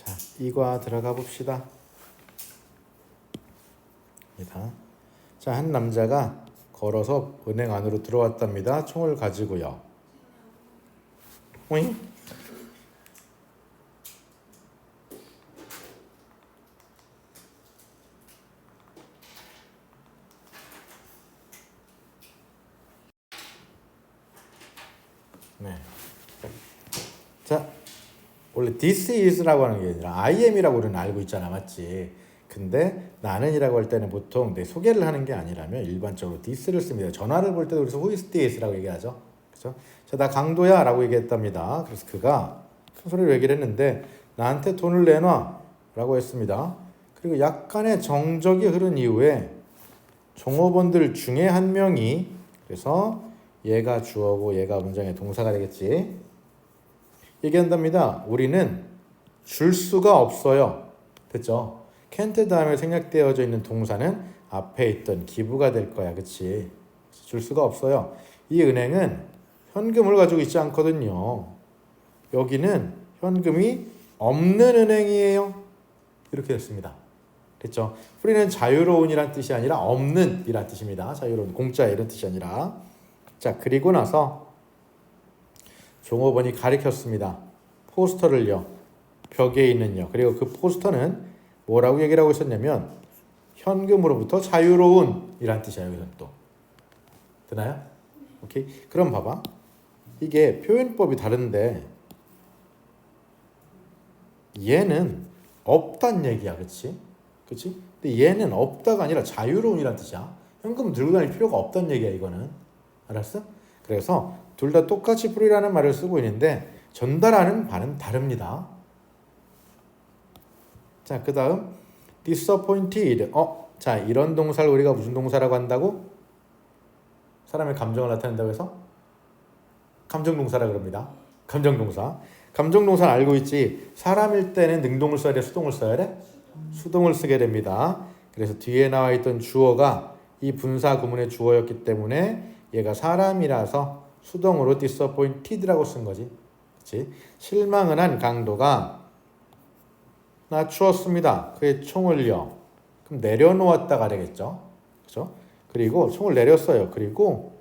자, 이과 들어가 봅시다. 자, 한 남자가 걸어서 은행 안으로 들어왔답니다. 총을 가지고요. 오잉? 네. 자, 원래 this is라고 하는 게 아니라 I am이라고 우리는 알고 있잖아, 맞지? 근데 나는이라고 할 때는 보통 내 소개를 하는 게 아니라면 일반적으로 this를 씁니다. 전화를 볼 때도 그래서 who is this라고 얘기하죠. 그렇죠? 자, 나 강도야라고 얘기했답니다. 그래서 그가 큰 소리로 얘기를 했는데 나한테 돈을 내놔라고 했습니다. 그리고 약간의 정적이 흐른 이후에 종업원들 중에 한 명이, 그래서 얘가 주어고 얘가 문장의 동사가 되겠지, 얘기한답니다. 우리는 줄 수가 없어요. 됐죠? can't 다음에 생략되어져 있는 동사는 앞에 있던 기부가 될 거야. 그치? 줄 수가 없어요. 이 은행은 현금을 가지고 있지 않거든요. 여기는 현금이 없는 은행이에요. 이렇게 됐습니다. 됐죠? free는 자유로운이란 뜻이 아니라 없는 이란 뜻입니다. 자유로운, 공짜 이런 뜻이 아니라. 자, 그리고 나서 종업원이 가리켰습니다. 포스터를요. 벽에 있는요. 그리고 그 포스터는 뭐라고 얘기를 하고 있었냐면 현금으로부터 자유로운 이란 뜻이야. 여기서 또. 되나요? 오케이. 그럼 봐봐. 이게 표현법이 다른데 얘는 없단 얘기야. 그치? 그치? 근데 얘는 없다가 아니라 자유로운 이란 뜻이야. 현금 들고 다닐 필요가 없단 얘기야. 이거는. 알았어? 그래서 둘 다 똑같이 free라는 말을 쓰고 있는데 전달하는 바는 다릅니다. 자, 그 다음 disappointed. 자, 이런 동사를 우리가 무슨 동사라고 한다고? 사람의 감정을 나타낸다고 해서 감정동사라 그럽니다. 감정동사. 감정동사는 알고 있지. 사람일 때는 능동을 써야 돼? 수동을 써야 돼? 수동을 쓰게 됩니다. 그래서 뒤에 나와 있던 주어가 이 분사 구문의 주어였기 때문에 얘가 사람이라서 수동으로 disappointed라고 쓴 거지. 그치? 실망을 한 강도가 낮추었습니다. 그의 총을요. 그럼 내려놓았다가 되겠죠. 그죠? 그리고 총을 내렸어요. 그리고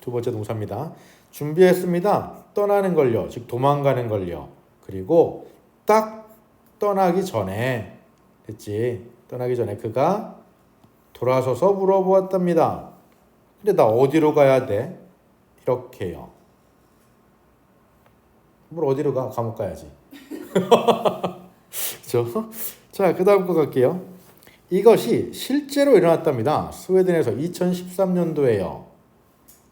두 번째 동사입니다. 준비했습니다. 떠나는 걸요. 즉 도망가는 걸요. 그리고 딱 떠나기 전에, 됐지? 떠나기 전에 그가 돌아서서 물어보았답니다. 근데 나 어디로 가야 돼? 이렇게요. 뭘 어디로 가? 감옥 가야지. 그렇죠? 자, 그 다음 거 갈게요. 이것이 실제로 일어났답니다. 스웨덴에서 2013년도에요.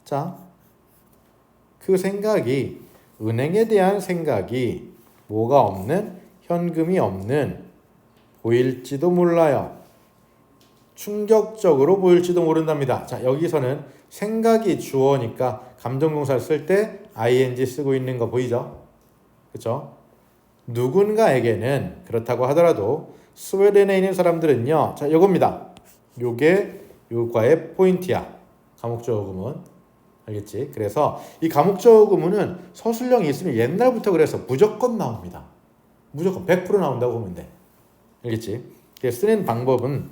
자, 그 생각이, 은행에 대한 생각이 뭐가 없는, 현금이 없는, 보일지도 몰라요. 충격적으로 보일지도 모른답니다. 자, 여기서는 생각이 주어니까 감정동사를 쓸 때 ing 쓰고 있는 거 보이죠? 그렇죠? 누군가에게는 그렇다고 하더라도 스웨덴에 있는 사람들은요. 자, 요겁니다. 요게 요과의 포인트야. 감옥주어 구문. 알겠지? 그래서 이 감옥주어 구문은 서술형이 있으면 옛날부터 그래서 무조건 나옵니다. 무조건 100% 나온다고 보면 돼. 알겠지? 쓰는 방법은,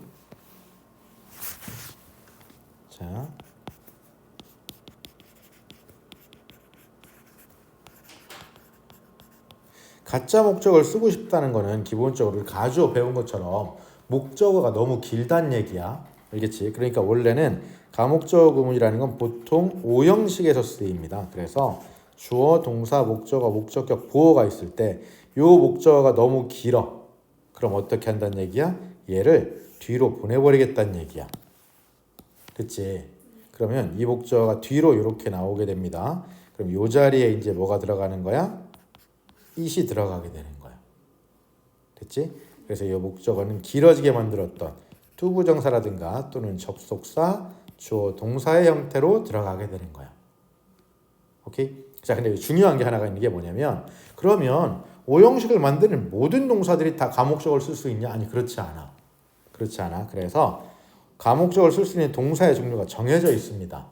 자, 가짜 목적어를 쓰고 싶다는 거는 기본적으로 가주어 배운 것처럼 목적어가 너무 길단 얘기야. 알겠지? 그러니까 원래는 가목적어 구문이라는 건 보통 5형식에서 쓰입니다. 그래서 주어, 동사, 목적어, 목적격, 보어가 있을 때 요 목적어가 너무 길어. 그럼 어떻게 한다는 얘기야? 얘를 뒤로 보내버리겠다는 얘기야. 됐지? 그러면 이 목적어가 뒤로 이렇게 나오게 됩니다. 그럼 요 자리에 이제 뭐가 들어가는 거야? it이 들어가게 되는 거야. 됐지? 그래서 이 목적어는 길어지게 만들었던 투부정사라든가 또는 접속사, 주어, 동사의 형태로 들어가게 되는 거야. 오케이? 자, 근데 중요한 게 하나가 있는 게 뭐냐면, 그러면 5형식을 만드는 모든 동사들이 다 가목적어를 쓸 수 있냐? 아니, 그렇지 않아. 그렇지 않아. 그래서 가목적어를 쓸 수 있는 동사의 종류가 정해져 있습니다.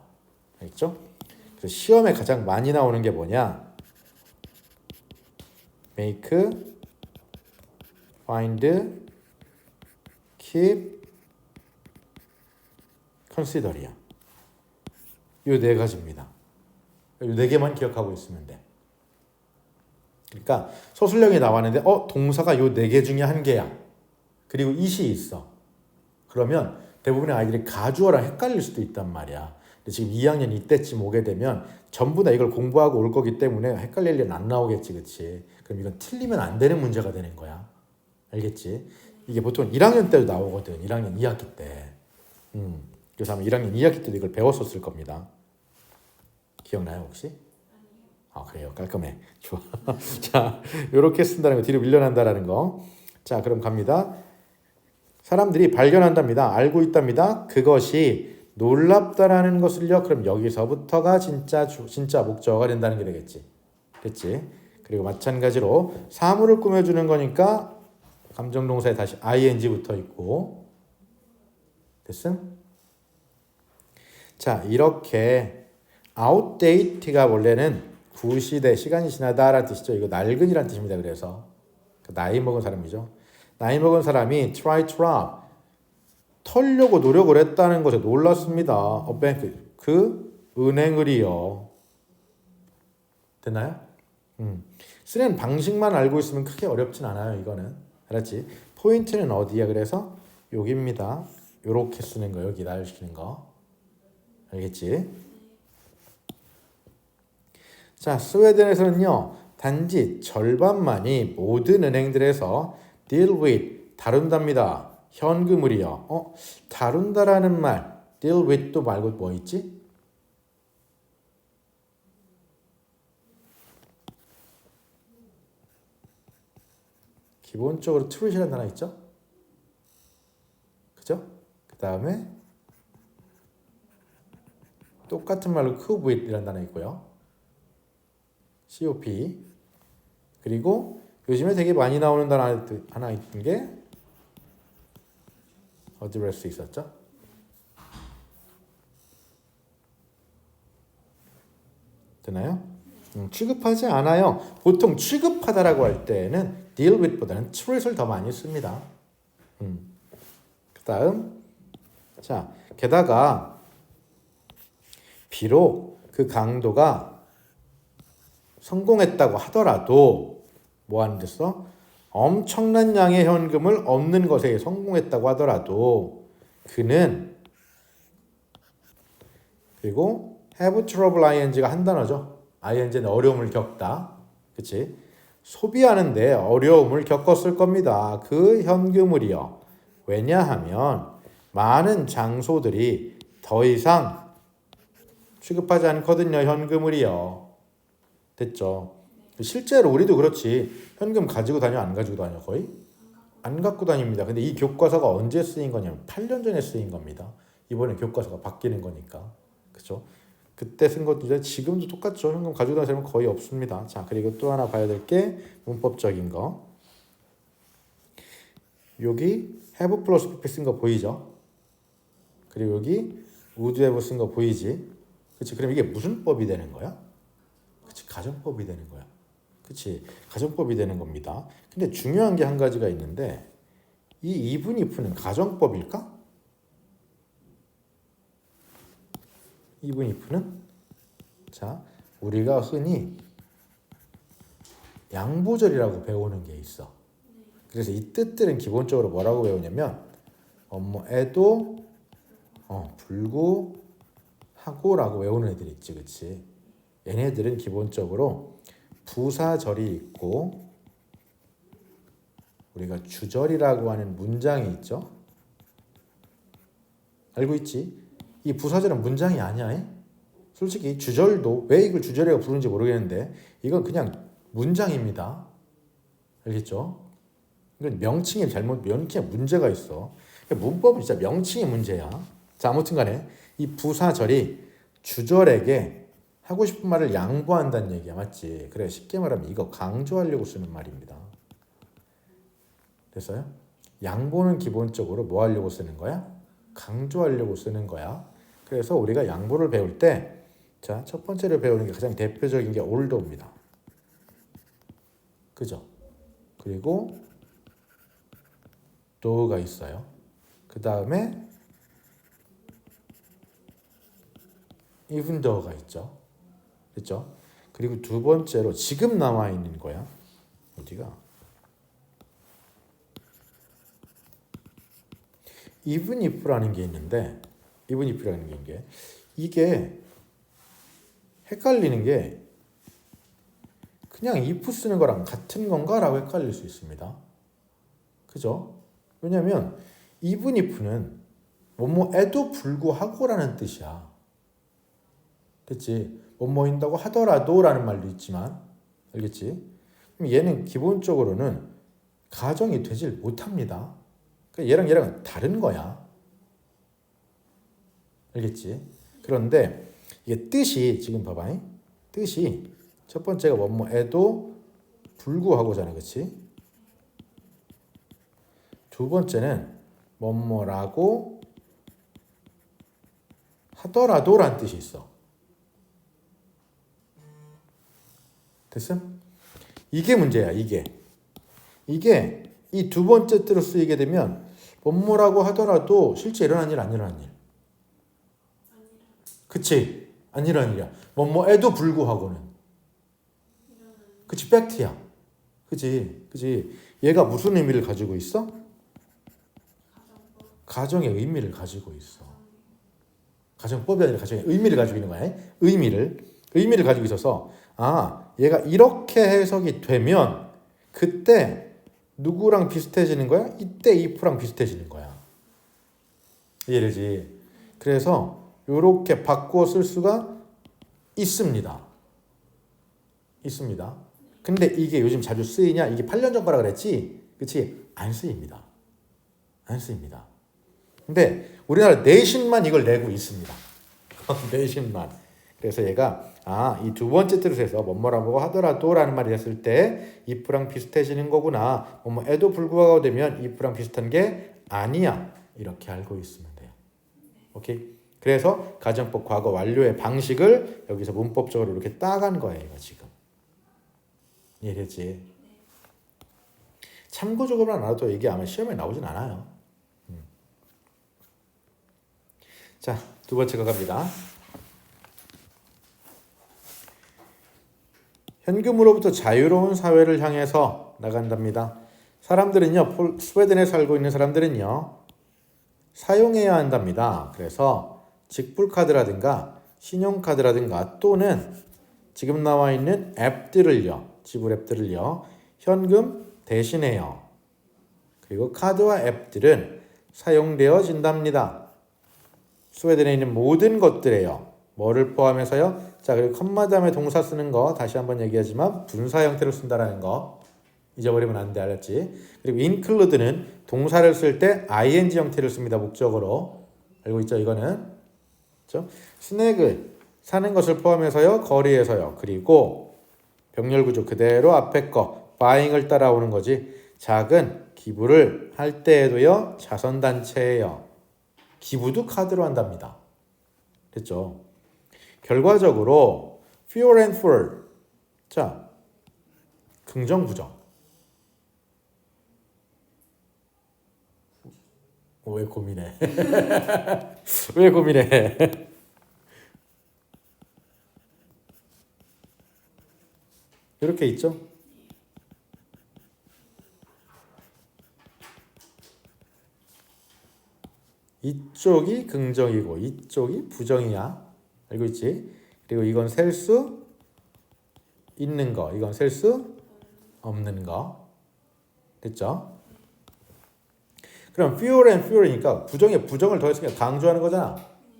알겠죠? 그래서 시험에 가장 많이 나오는 게 뭐냐? make, find, keep, consider이야. 이 네 가지입니다. 이 네 개만 기억하고 있으면 돼. 그러니까 서술형이 나왔는데 동사가 요 네 개 중에 한 개야. 그리고 it이 있어. 그러면 대부분의 아이들이 가주어랑 헷갈릴 수도 있단 말이야. 근데 지금 2학년 이때쯤 오게 되면 전부 다 이걸 공부하고 올 거기 때문에 헷갈릴 일은 안 나오겠지, 그치? 그럼 이건 틀리면 안 되는 문제가 되는 거야. 알겠지? 이게 보통 1학년 때도 나오거든. 1학년 2학기 때. 그래서 아마 1학년 2학기 때도 이걸 배웠었을 겁니다. 기억나요, 혹시? 아, 그래요. 깔끔해. 좋아. 자, 요렇게 쓴다는 거, 뒤로 밀려난다라는 거. 자, 그럼 갑니다. 사람들이 발견한답니다. 알고 있답니다. 그것이 놀랍다라는 것을요. 그럼 여기서부터가 진짜 목적어가 된다는 게 되겠지. 됐지? 그리고 마찬가지로 사물을 꾸며주는 거니까 감정동사에 다시 ing 붙어 있고. 됐음? 자, 이렇게 outdate가 원래는 구시대, 시간이 지나다라는 뜻이죠. 이거 낡은이라는 뜻입니다. 그래서 나이 먹은 사람이죠. 나이 먹은 사람이 try to rob, 털려고 노력을 했다는 것에 놀랐습니다. 그 은행을이요. 됐나요? 쓰는 방식만 알고 있으면 크게 어렵진 않아요. 이거는. 알았지? 포인트는 어디야? 그래서 여기입니다. 요렇게 쓰는 거, 여기 나열시키는 거. 알겠지? 자, 스웨덴에서는요, 단지 절반만이 모든 은행들에서 deal with, 다룬답니다. 현금을이요. 다룬다라는 말, deal with도 말고 뭐 있지? 기본적으로 treat이라는 단어 있죠? 그죠? 그 다음에 똑같은 말로 cope with이라는 단어 있고요. COP. 그리고 요즘에 되게 많이 나오는 단어 하나 있던 게 address 있었죠? 되나요? 취급하지 않아요. 보통 취급하다라고 할 때는 deal with보다는 treat을 더 많이 씁니다. 그 다음, 자, 게다가 비록 그 강도가 성공했다고 하더라도 뭐 하는 데서 엄청난 양의 현금을 얻는 것에 성공했다고 하더라도 그는 그리고 have trouble ing가 한 단어죠. ing는 어려움을 겪다. 그치? 소비하는데 어려움을 겪었을 겁니다. 그 현금을이요. 왜냐하면 많은 장소들이 더 이상 취급하지 않거든요. 현금을이요. 됐죠? 실제로 우리도 그렇지. 현금 가지고 다녀 안 가지고 다녀 거의? 안 갖고 다닙니다. 근데 이 교과서가 언제 쓰인 거냐면 8년 전에 쓰인 겁니다. 이번에 교과서가 바뀌는 거니까. 그렇죠? 그때 쓴 것도 지금도 똑같죠. 현금 가지고 다니는 사람은 거의 없습니다. 자, 그리고 또 하나 봐야 될 게 문법적인 거. 여기 have 플러스 pp 쓴 거 보이죠? 그리고 여기 would have 쓴 거 보이지? 그렇지? 그럼 이게 무슨 법이 되는 거야? 그렇지? 가정법이 되는 거야. 그렇지? 가정법이 되는 겁니다. 근데 중요한 게 한 가지가 있는데 이 even if는 가정법일까? even if는 자, 우리가 흔히 양보절이라고 배우는 게 있어. 그래서 이 뜻들은 기본적으로 뭐라고 배우냐면 뭐에도 불구하고라고 외우는 애들이 있지, 그렇지? 얘네들은 기본적으로 부사절이 있고 우리가 주절이라고 하는 문장이 있죠. 알고 있지? 이 부사절은 문장이 아니야. 솔직히 주절도 왜 이걸 주절이라고 부르는지 모르겠는데 이건 그냥 문장입니다. 알겠죠? 이건 명칭에 문제가 있어. 문법은 진짜 명칭의 문제야. 자, 아무튼 간에 이 부사절이 주절에게 하고 싶은 말을 양보한다는 얘기야. 맞지? 그래, 쉽게 말하면 이거 강조하려고 쓰는 말입니다. 됐어요? 양보는 기본적으로 뭐 하려고 쓰는 거야? 강조하려고 쓰는 거야. 그래서 우리가 양보를 배울 때 자, 첫 번째로 배우는 게 가장 대표적인 게 올더입니다. 그죠? 그리고 though가 있어요. 그 다음에 even though가 있죠. 그렇죠? 그리고 두 번째로 지금 나와 있는 거야. 어디가? even if라는 게 있는데 even if라는 게 이게 헷갈리는 게 그냥 if 쓰는 거랑 같은 건가라고 헷갈릴 수 있습니다. 그죠? 왜냐하면 even if는 뭐뭐에도 불구하고라는 뜻이야. 됐지? 뭐뭐인다고 하더라도라는 말도 있지만 알겠지? 그럼 얘는 기본적으로는 가정이 되질 못합니다. 그러니까 얘랑은 다른 거야. 알겠지? 그런데 이게 뜻이 지금 봐봐. 뜻이 첫 번째가 뭐뭐에도 불구하고잖아. 그렇지? 두 번째는 뭐뭐라고 하더라도라는 뜻이 있어. 됐어? 이게 문제야. 이게 이 두 번째 뜻으로 쓰이게 되면 뭐뭐라고 하더라도 실제 일어난 일 안 일어난 일. 그치? 안 일어난 일이야. 뭐뭐에도 불구하고는. 그치? 팩트야. 그치? 얘가 무슨 의미를 가지고 있어? 가정의 의미를 가지고 있어. 가정법이 아니라 가정의 의미를 가지고 있는 거야. 의미를 가지고 있어서 얘가 이렇게 해석이 되면 그때 누구랑 비슷해지는 거야? 이때 if랑 비슷해지는 거야. 이해되지? 그래서 이렇게 바꾸어 쓸 수가 있습니다. 근데 이게 요즘 자주 쓰이냐? 이게 8년 전 거라 그랬지? 그치? 안 쓰입니다. 근데 우리나라 내신만 이걸 내고 있습니다. 내신만. 그래서 얘가 이 두 번째 뜻을 해서 뭐뭐라고 하더라도라는 말이 됐을 때 if랑 비슷해지는 거구나. 뭐뭐에도 불구하고 되면 if랑 비슷한 게 아니야. 이렇게 알고 있으면 돼요. 오케이? 그래서 가정법 과거 완료의 방식을 여기서 문법적으로 이렇게 따간 거예요. 지금. 이해됐지? 참고적으로만 알아도 이게 아마 시험에 나오진 않아요. 자, 두 번째가 갑니다. 현금으로부터 자유로운 사회를 향해서 나간답니다. 사람들은요, 스웨덴에 살고 있는 사람들은요, 사용해야 한답니다. 그래서 직불카드라든가 신용카드라든가 또는 지금 나와 있는 앱들을요, 지불 앱들을요, 현금 대신해요. 그리고 카드와 앱들은 사용되어진답니다. 스웨덴에 있는 모든 것들에요. 뭐를 포함해서요? 자, 그리고 컴마 다음에 동사 쓰는 거 다시 한번 얘기하지만 분사 형태로 쓴다라는 거 잊어버리면 안 돼. 알았지? 그리고 include는 동사를 쓸 때 ing 형태를 씁니다. 목적으로. 알고 있죠? 이거는. 그렇죠? 스낵을 사는 것을 포함해서요. 거리에서요. 그리고 병렬 구조 그대로 앞에 거 buying을 따라오는 거지. 작은 기부를 할 때에도요. 자선단체예요. 기부도 카드로 한답니다. 됐죠? 결과적으로 fewer and fuller. 자, 긍정 부정. 왜 고민해? 왜 고민해? 이렇게 있죠? 이쪽이 긍정이고 이쪽이 부정이야. 알고 있지? 그리고 이건 셀 수 있는 거, 이건 셀 수 없는 거. 됐죠? 그럼 fewer and fewer이니까 부정에 부정을 더했으니까 강조하는 거잖아.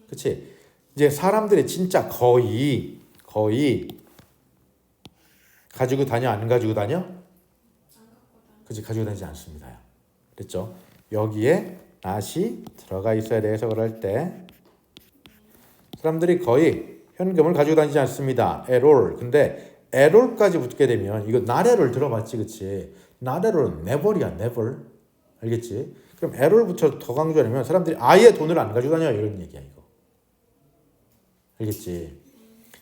그치? 이제 사람들이 진짜 거의 가지고 다녀? 안 가지고 다녀? 그치? 가지고 다니지 않습니다. 됐죠? 여기에 not이 들어가 있어야 돼. 해석을 할 때 사람들이 거의 현금을 가지고 다니지 않습니다. at all. 근데 at all까지 붙게 되면 이거 not at all 들어봤지, 그치? not at all은 never이야, never. 알겠지? 그럼 at all 붙여 더 강조하려면 사람들이 아예 돈을 안 가지고 다녀 이런 얘기야, 이거. 알겠지?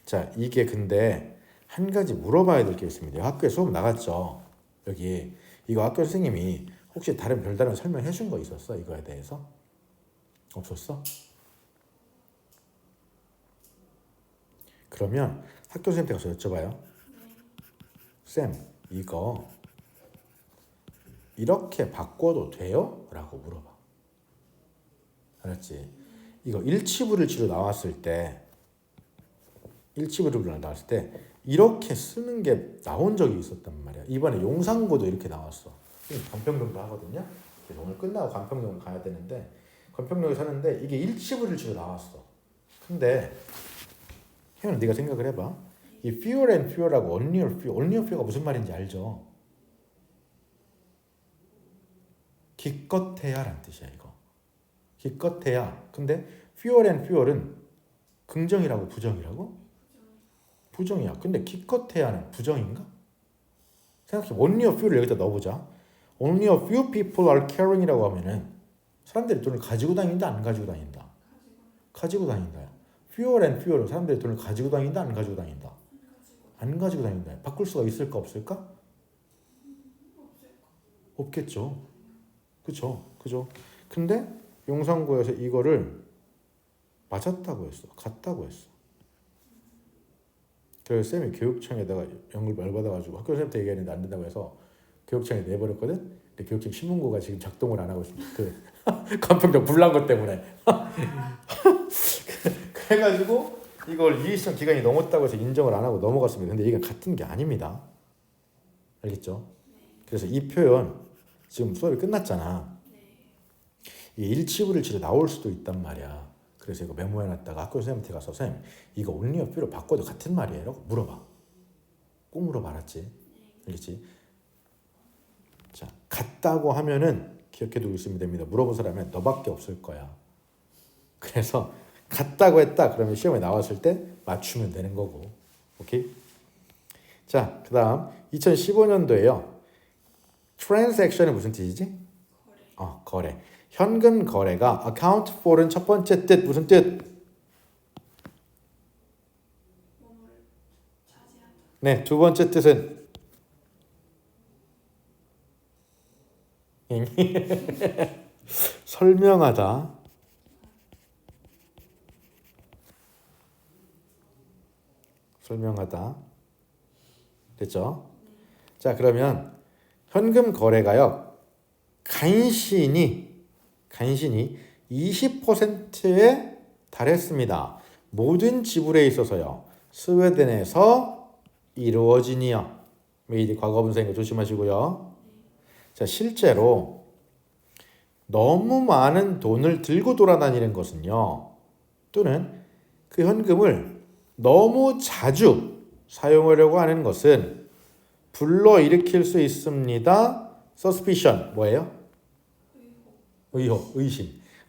자, 이게 근데 한 가지 물어봐야 될 게 있습니다. 학교에 수업 나갔죠. 여기 이거 학교 선생님이 혹시 별다른 설명해 준 거 있었어? 이거에 대해서? 없었어? 그러면 학교 선생님한테 가서 여쭤봐요. 쌤, 이거 이렇게 바꿔도 돼요? 라고 물어봐. 알았지? 이거 일치불일치로 나왔을 때 이렇게 쓰는 게 나온 적이 있었단 말이야. 이번에 용산고도 이렇게 나왔어. 관평동도 하거든요. 그래서 오늘 끝나고 관평동 가야 되는데 관평동에 사는데 이게 일치불일치로 나왔어. 근데 혜연아 네가 생각을 해봐. 이 fewer and fewer하고 only a few가 무슨 말인지 알죠? 기껏해야라는 뜻이야 이거. 기껏해야. 근데 fewer and fewer은 긍정이라고 부정이라고? 부정이야. 근데 기껏해야는 부정인가? 생각해. only a few를 여기다 넣어보자. only a few people are caring이라고 하면은 사람들이 돈을 가지고 다닌다 안 가지고 다닌다? 가지고 다닌다. fewer and fewer로 사람들이 돈을 가지고 다닌다 안 가지고 다닌다? 안 가지고 다닌다. 바꿀 수가 있을까 없을까? 없겠죠. 그죠? 근데 용산고에서 이거를 맞았다고 했어. 같다고 했어. 그래서 쌤이 교육청에다가 연락을 받아가지고 학교 선생님한테 얘기했는데 안 된다고 해서 교육청에 내버렸거든. 근데 교육청 신문고가 지금 작동을 안 하고 있습니다. 그 관평동 불난 것 때문에. 그래가지고 이걸 이의시정 기간이 넘었다고 해서 인정을 안 하고 넘어갔습니다. 근데 이게 같은 게 아닙니다. 알겠죠? 그래서 이 표현 지금 수업이 끝났잖아. 이 일치불일치로 나올 수도 있단 말이야. 그래서 이거 메모해놨다가 학교 선생님한테 가서 쌤 이거 only a few로 바꿔도 같은 말이에요? 라고 물어봐. 꼭 물어봐. 알았지? 알겠지? 자, 같다고 하면은 기억해두고 있으면 됩니다. 물어본 사람은 너밖에 없을 거야. 그래서 같다고 했다 그러면 시험에 나왔을 때 맞추면 되는 거고. 오케이? 자, 그 다음 2015년도에요. transaction이 무슨 뜻이지? 거래. 현금 거래가 account for은 첫 번째 뜻 무슨 뜻? 네, 두 번째 뜻은 설명하다. 됐죠? 자, 그러면 현금 거래가요. 간신히 20%에 달했습니다. 모든 지불에 있어서요. 스웨덴에서 이루어지니요. 메이드 과거분사인 거 조심하시고요. 자, 실제로 너무 많은 돈을 들고 돌아다니는 것은요. 또는 그 현금을 너무 자주 사용하려고 하는 것은 불러일으킬 수 있습니다. suspicion 뭐예요?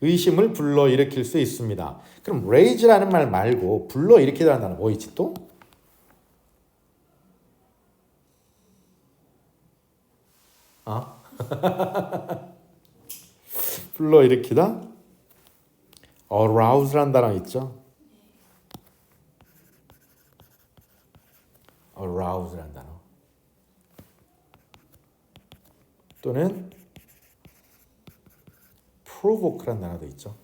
의심을 불러일으킬 수 있습니다. 그럼 raise라는 말 말고 불러일으키다는 단어 뭐 있지 또? 불러일으키다? arouse라는 단어 있죠? arouse라는 단어. 또는 provoke라는 단어도 있죠.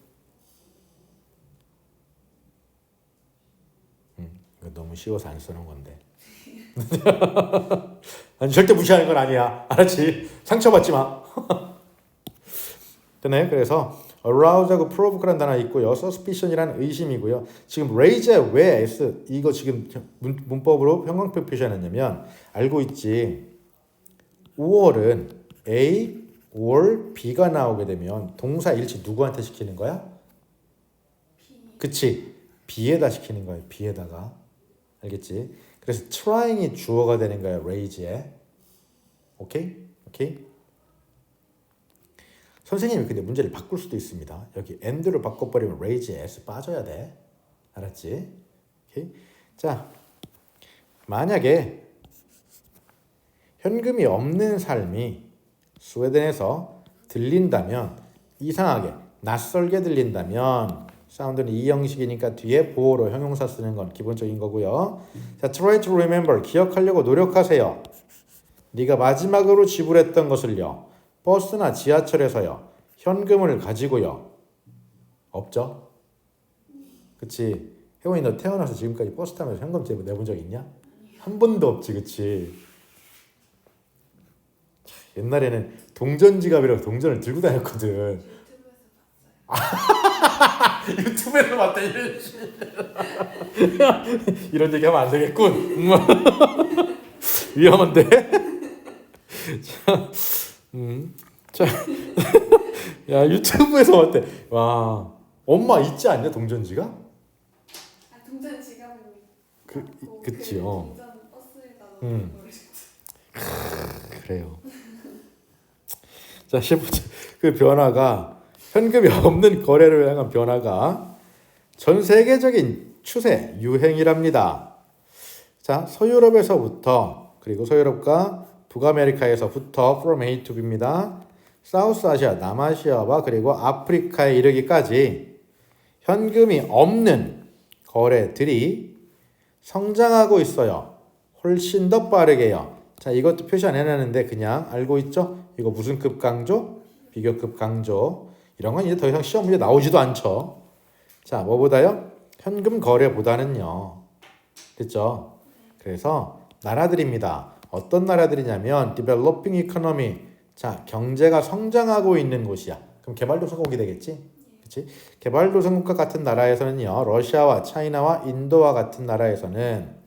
이거 너무 쉬워서 안 쓰는 건데. 아니, 절대 무시하는 건 아니야. 알았지? 상처받지 마. 되네. 그래서 arouse하고 provoke라는 단어 있고요. suspicion이라는 의심이고요. 지금 raise에 왜 s 이거 지금 문법으로 형광펜 표시해놨냐면 알고 있지. 5월은 A or B가 나오게 되면 동사 일치 누구한테 시키는 거야? 그치? B에다 시키는 거야. B에다가. 알겠지? 그래서 trying이 주어가 되는 거야. raise에. 오케이? 선생님이 근데 문제를 바꿀 수도 있습니다. 여기 and를 바꿔버리면 raise에 s 빠져야 돼. 알았지? 오케이? 자, 만약에 현금이 없는 삶이 스웨덴에서 들린다면 이상하게 낯설게 들린다면 사운드는 이 형식이니까 뒤에 보어로 형용사 쓰는 건 기본적인 거고요. 자, try to remember 기억하려고 노력하세요. 네가 마지막으로 지불했던 것을요. 버스나 지하철에서요. 현금을 가지고요. 없죠? 그치? 혜원이 너 태어나서 지금까지 버스 타면서 현금 내본 적 있냐? 한 번도 없지, 그치? 옛날에는 동전 지갑이라고 동전을 들고 다녔거든. 유튜브에서 봤다 이런 얘기 하면 안 되겠군. 위험한데. 자, 자, 야 유튜브에서 봤대. 와, 엄마 있지 않냐 동전 지갑? 아, 동전 지갑은 그치. 동전 버스에다 음. 넣는 그래요. 자, 15째. 그 변화가 현금이 없는 거래를 향한 변화가 전 세계적인 추세, 유행이랍니다. 자, 서유럽에서부터 그리고 서유럽과 북아메리카에서부터 from A to B입니다. 사우스 아시아, 남아시아와 그리고 아프리카에 이르기까지 현금이 없는 거래들이 성장하고 있어요. 훨씬 더 빠르게요. 자, 이것도 표시 안 해놨는데 그냥 알고 있죠? 이거 무슨 급 강조? 비교급 강조. 이런 건 이제 더 이상 시험 문제 나오지도 않죠. 자, 뭐보다요? 현금 거래보다는요. 됐죠? 그래서 나라들입니다. 어떤 나라들이냐면 developing economy. 자, 경제가 성장하고 있는 곳이야. 그럼 개발도상국이 되겠지? 그렇지? 개발도상국과 같은 나라에서는요. 러시아와 차이나와 인도와 같은 나라에서는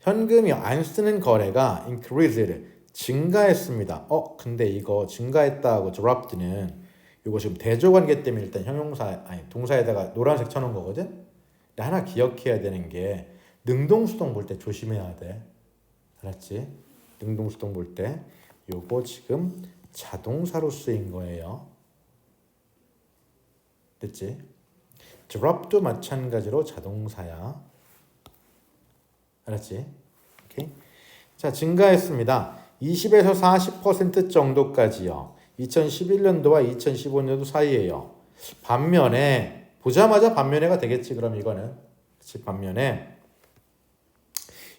현금이 안 쓰는 거래가 increased, 증가했습니다. 근데 이거 증가했다고 dropped는 이거 지금 대조관계 때문에 일단 형용사 아니 동사에다가 노란색 쳐놓은 거거든. 근데 하나 기억해야 되는 게 능동수동 볼 때 조심해야 돼. 알았지? 능동수동 볼 때 요거 지금 자동사로 쓰인 거예요. 됐지? drop도 마찬가지로 자동사야. 알았지? 오케이. 자, 증가했습니다. 20에서 40% 정도까지요. 2011년도와 2015년도 사이에요. 반면에 보자마자 반면에가 되겠지. 그럼 이거는 그치? 반면에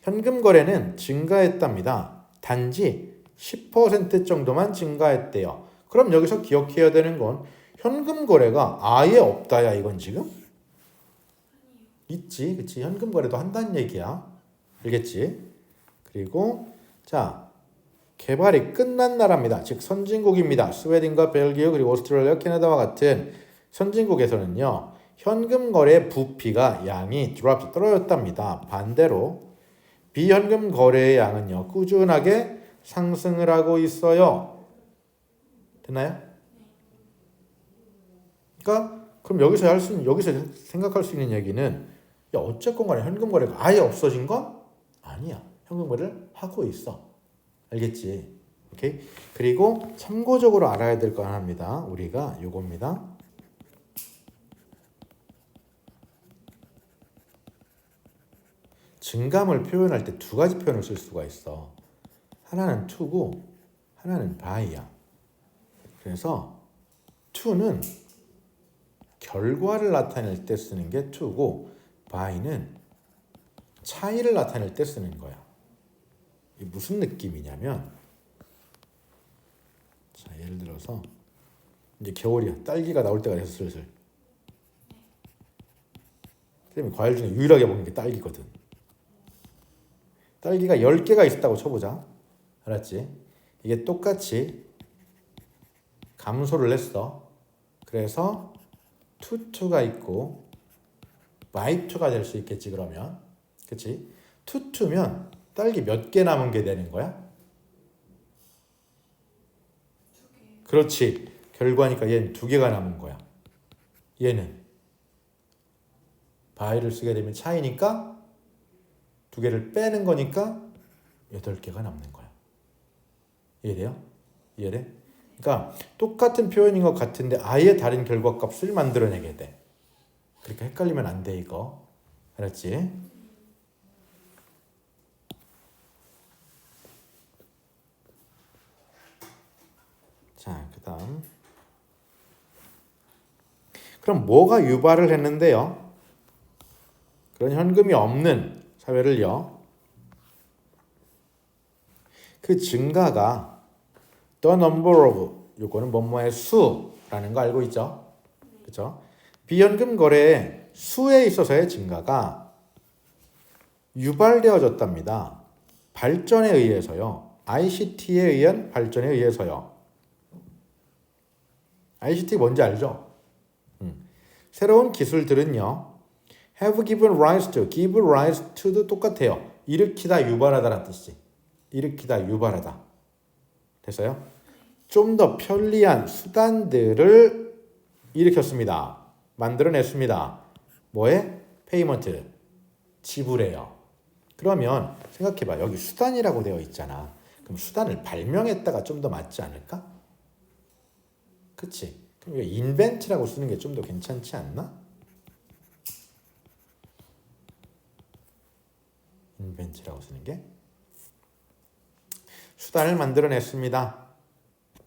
현금 거래는 증가했답니다. 단지 10% 정도만 증가했대요. 그럼 여기서 기억해야 되는 건 현금 거래가 아예 없다야 이건 지금? 있지. 그치? 현금 거래도 한다는 얘기야. 알겠지? 그리고 자, 개발이 끝난 나라입니다. 즉 선진국입니다. 스웨덴과 벨기에 그리고 오스트레일리아, 캐나다와 같은 선진국에서는요. 현금 거래 부피가 양이 떨어졌답니다. 반대로 비현금 거래의 양은요. 꾸준하게 상승을 하고 있어요. 됐나요? 그러니까 그럼 여기서 생각할 수 있는 얘기는 야, 어쨌건 간에 현금 거래가 아예 없어진 건 아니야. 현금 거래를 하고 있어. 알겠지? 오케이? 그리고 참고적으로 알아야 될 거 하나입니다. 우리가 요겁니다. 증감을 표현할 때 두 가지 표현을 쓸 수가 있어. 하나는 to고 하나는 by야. 그래서 to는 결과를 나타낼 때 쓰는 게 to고 by는 차이를 나타낼 때 쓰는 거야. 이게 무슨 느낌이냐면 자, 예를 들어서 이제 겨울이야. 딸기가 나올 때가 돼서 슬슬. 그다음에 과일 중에 유일하게 먹는 게 딸기거든. 딸기가 10개가 있었다고 쳐보자. 알았지? 이게 똑같이 감소를 했어. 그래서 투투가 있고 바이투가 될 수 있겠지 그러면. 그치? 투투면 딸기 몇 개 남은 게 되는 거야? 그렇지. 결과니까 얘는 2개가 남은 거야. 얘는 바이를 쓰게 되면 차이니까 2개를 빼는 거니까 8개가 남는 거야. 이해돼요? 이해돼? 그러니까 똑같은 표현인 것 같은데 아예 다른 결과값을 만들어내게 돼. 그러니까 헷갈리면 안 돼 이거. 알았지? 자, 그 다음 그럼 뭐가 유발을 했는데요? 그런 현금이 없는 사회를요. 그 증가가 the number of 요거는 뭐뭐의 수라는 거 알고 있죠? 그렇죠? 비연금 거래의 수에 있어서의 증가가 유발되어졌답니다. 발전에 의해서요. ICT에 의한 발전에 의해서요. ICT 뭔지 알죠? 새로운 기술들은요. have given rise to, give rise to도 똑같아요. 일으키다, 유발하다라는 뜻이지. 일으키다, 유발하다. 됐어요? 좀 더 편리한 수단들을 일으켰습니다. 만들어냈습니다. 뭐에? 페이먼트, 지불해요. 그러면 생각해봐. 여기 수단이라고 되어 있잖아. 그럼 수단을 발명했다가 좀 더 맞지 않을까? 그치? 그럼 이거 인벤트라고 쓰는 게 좀 더 괜찮지 않나? 인벤트라고 쓰는 게 수단을 만들어냈습니다.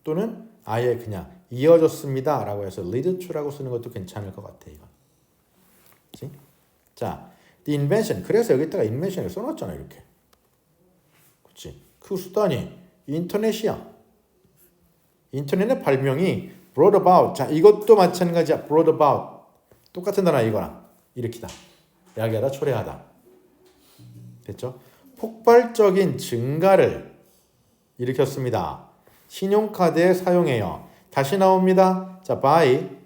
또는 아예 그냥 이어졌습니다 라고 해서 lead to라고 쓰는 것도 괜찮을 것 같아. 이건. 그치? 자, the invention. 그래서 여기다가 invention을 써놨잖아. 이렇게. 그치? 그 수단이 인터넷이야. 인터넷의 발명이 brought about. 자, 이것도 마찬가지야. brought about. 똑같은 단어야 이거랑. 일으키다. 야기하다, 초래하다. 됐죠? 폭발적인 증가를 일으켰습니다. 신용카드에 사용해요. 다시 나옵니다. 자, by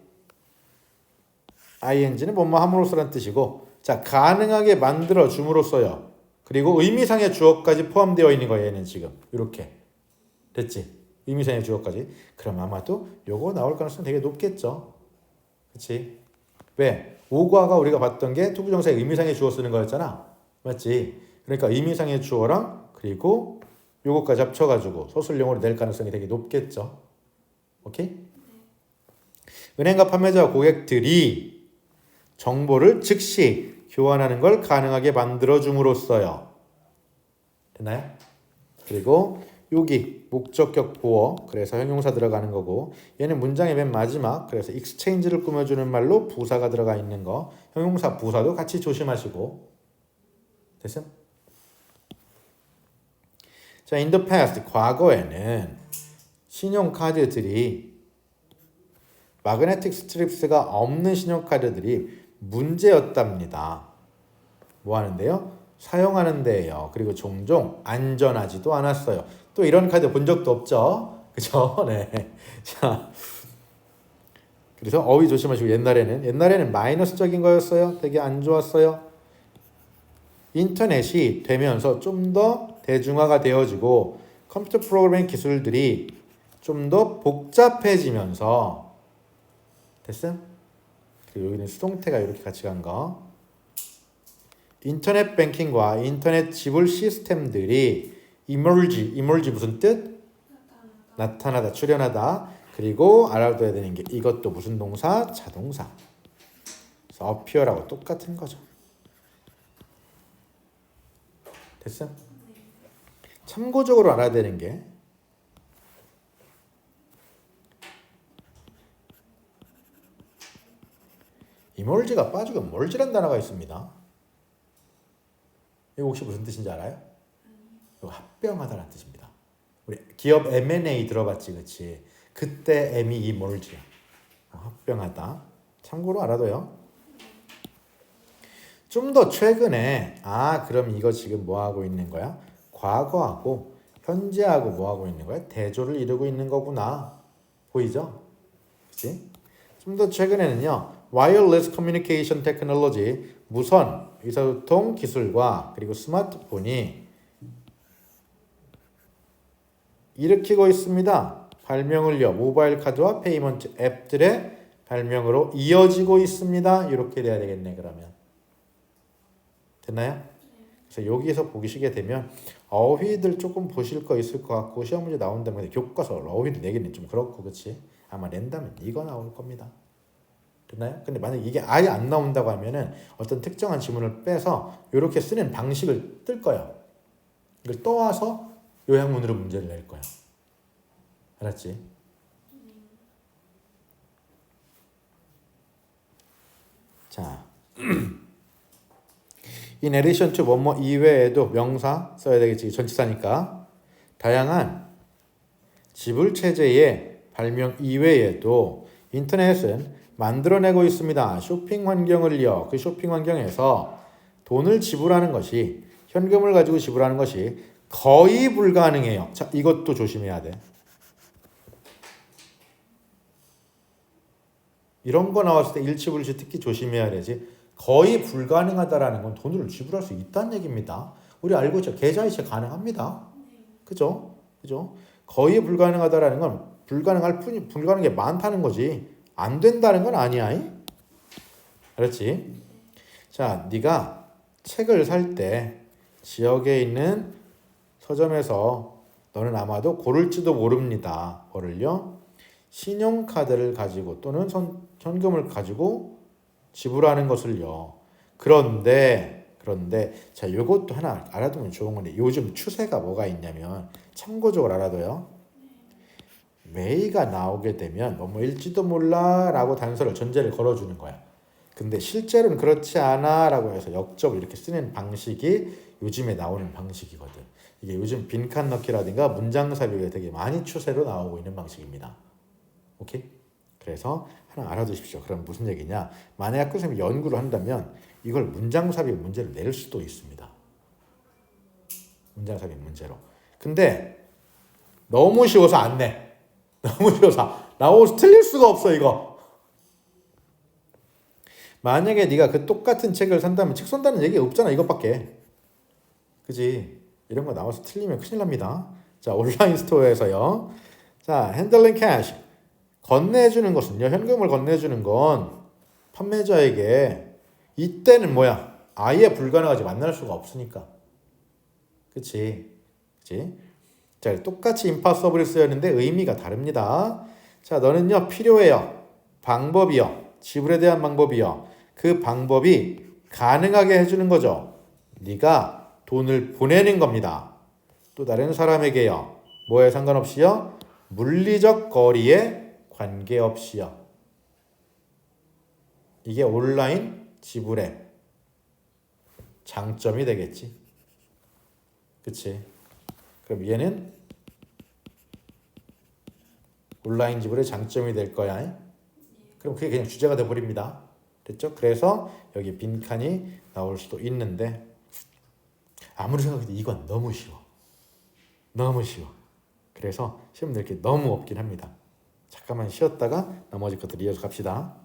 ing는 뭐뭐 함으로써라는 뜻이고, 자, 가능하게 만들어 줌으로써요. 그리고 의미상의 주어까지 포함되어 있는 거예요. 얘는 지금 이렇게 됐지? 의미상의 주어까지. 그럼 아마도 요거 나올 가능성 되게 높겠죠. 그렇지? 왜? 오과가 우리가 봤던 게 투부정사의 의미상의 주어 쓰는 거였잖아. 맞지? 그러니까 의미상의 주어랑 그리고 요거까지 합쳐가지고 서술용어로 낼 가능성이 되게 높겠죠. 오케이? 은행과 판매자와 고객들이 정보를 즉시 교환하는 걸 가능하게 만들어줌으로써요. 됐나요? 그리고 여기 목적격 보어, 그래서 형용사 들어가는 거고, 얘는 문장의 맨 마지막, 그래서 exchange를 꾸며주는 말로 부사가 들어가 있는 거, 형용사 부사도 같이 조심하시고. 됐어요? 자, in the past, 과거에는 신용카드들이 마그네틱 스트립스가 없는 신용카드들이 문제였답니다. 뭐 하는데요? 사용하는 데예요. 그리고 종종 안전하지도 않았어요. 또 이런 카드 본 적도 없죠? 그죠? 네. 자, 그래서 어휘 조심하시고 옛날에는 마이너스적인 거였어요. 되게 안 좋았어요. 인터넷이 되면서 좀 더 대중화가 되어지고 컴퓨터 프로그래밍 기술들이 좀 더 복잡해지면서 됐어요? 그리고 여기는 수동태가 이렇게 같이 간 거. 인터넷 뱅킹과 인터넷 지불 시스템들이 emerge 무슨 뜻? 나타나다, 출현하다. 그리고 알아둬야 되는 게 이것도 무슨 동사? 자동사. 그래서 appear하고 똑같은 거죠. 됐어? 참고적으로 알아야 되는 게 emerge가 빠지고 merge란 단어가 있습니다. 이거 혹시 무슨 뜻인지 알아요? 이거 합병하다라는 뜻입니다. 우리 기업 M&A 들어봤지, 그렇지? 그때 M이 이 merge야. 합병하다. 참고로 알아둬요. 좀 더 최근에 그럼 이거 지금 뭐 하고 있는 거야? 과거하고 현재하고 뭐 하고 있는 거야? 대조를 이루고 있는 거구나. 보이죠? 그렇지? 좀 더 최근에는요. Wireless Communication Technology, 무선 의사소통 기술과 그리고 스마트폰이 일으키고 있습니다. 발명을요. 모바일 카드와 페이먼트 앱들의 발명으로 이어지고 있습니다. 이렇게 돼야 되겠네. 그러면 됐나요? 그래서 여기에서 보시게 되면 어휘들 조금 보실 거 있을 것 같고 시험 문제 나온다면 교과서 어휘를 내기는 좀 그렇고 그렇지? 아마 낸다면 이거 나올 겁니다. 됐나요? 근데 만약 이게 아예 안 나온다고 하면은 어떤 특정한 지문을 빼서 이렇게 쓰는 방식을 뜰 거예요. 이걸 떠와서 요약문으로 문제를 낼 거예요. 알았지? 자, in addition to 뭐뭐 이외에도 명사 써야 되겠지. 전치사니까 다양한 지불 체제의 발명 이외에도 인터넷은 만들어내고 있습니다. 쇼핑 환경을요. 그 쇼핑 환경에서 돈을 지불하는 것이 현금을 가지고 지불하는 것이 거의 불가능해요. 자, 이것도 조심해야 돼. 이런 거 나왔을 때 일치불치 특히 조심해야 되지. 거의 불가능하다라는 건 돈을 지불할 수 있다는 얘기입니다. 우리 알고 있죠? 계좌이체 가능합니다. 그죠? 그죠? 거의 불가능하다라는 건 불가능한 게 많다는 거지. 안 된다는 건 아니야. 그렇지? 자, 네가 책을 살 때 지역에 있는 서점에서 너는 아마도 고를지도 모릅니다. 뭐를요? 신용카드를 가지고 또는 현금을 가지고 지불하는 것을요. 그런데 자, 이것도 하나 알아두면 좋은 건데 요즘 추세가 뭐가 있냐면 참고적으로 알아둬요. 메이가 나오게 되면 뭐일지도 몰라라고 단서를 전제를 걸어주는 거야. 근데 실제로는 그렇지 않아라고 해서 역접을 이렇게 쓰는 방식이 요즘에 나오는 방식이거든. 이게 요즘 빈칸 넣기라든가 문장 삽입에 되게 많이 추세로 나오고 있는 방식입니다. 오케이? 그래서 하나 알아두십시오. 그럼 무슨 얘기냐? 만약 학교 선생님이 연구를 한다면 이걸 문장 삽입 문제를 낼 수도 있습니다. 문장 삽입 문제로. 근데 너무 쉬워서 안 내. 너무 쉬워서 나오서 틀릴 수가 없어 이거. 만약에 네가 그 똑같은 책을 산다면 책 산다는 얘기 없잖아. 이것밖에. 그지? 이런 거 나와서 틀리면 큰일 납니다. 자, 온라인 스토어에서요. 자, 핸들링 캐시. 건네주는 것은요. 현금을 건네주는 건 판매자에게 이때는 뭐야? 아예 불가능하지. 만날 수가 없으니까. 그치? 그치? 자, 똑같이 impossible이 쓰였는데 의미가 다릅니다. 자, 너는요. 필요해요. 방법이요. 지불에 대한 방법이요. 그 방법이 가능하게 해주는 거죠. 네가 돈을 보내는 겁니다. 또 다른 사람에게요. 뭐에 상관없이요? 물리적 거리에 관계없이요. 이게 온라인 지불의 장점이 되겠지. 그치? 그럼 얘는 온라인 지불의 장점이 될 거야. 그럼 그게 그냥 주제가 돼버립니다. 됐죠? 그래서 여기 빈칸이 나올 수도 있는데 아무리 생각해도 이건 너무 쉬워. 너무 쉬워. 그래서 시험 낼 게 너무 없긴 합니다. 잠깐만 쉬었다가 나머지 것들 이어서 갑시다.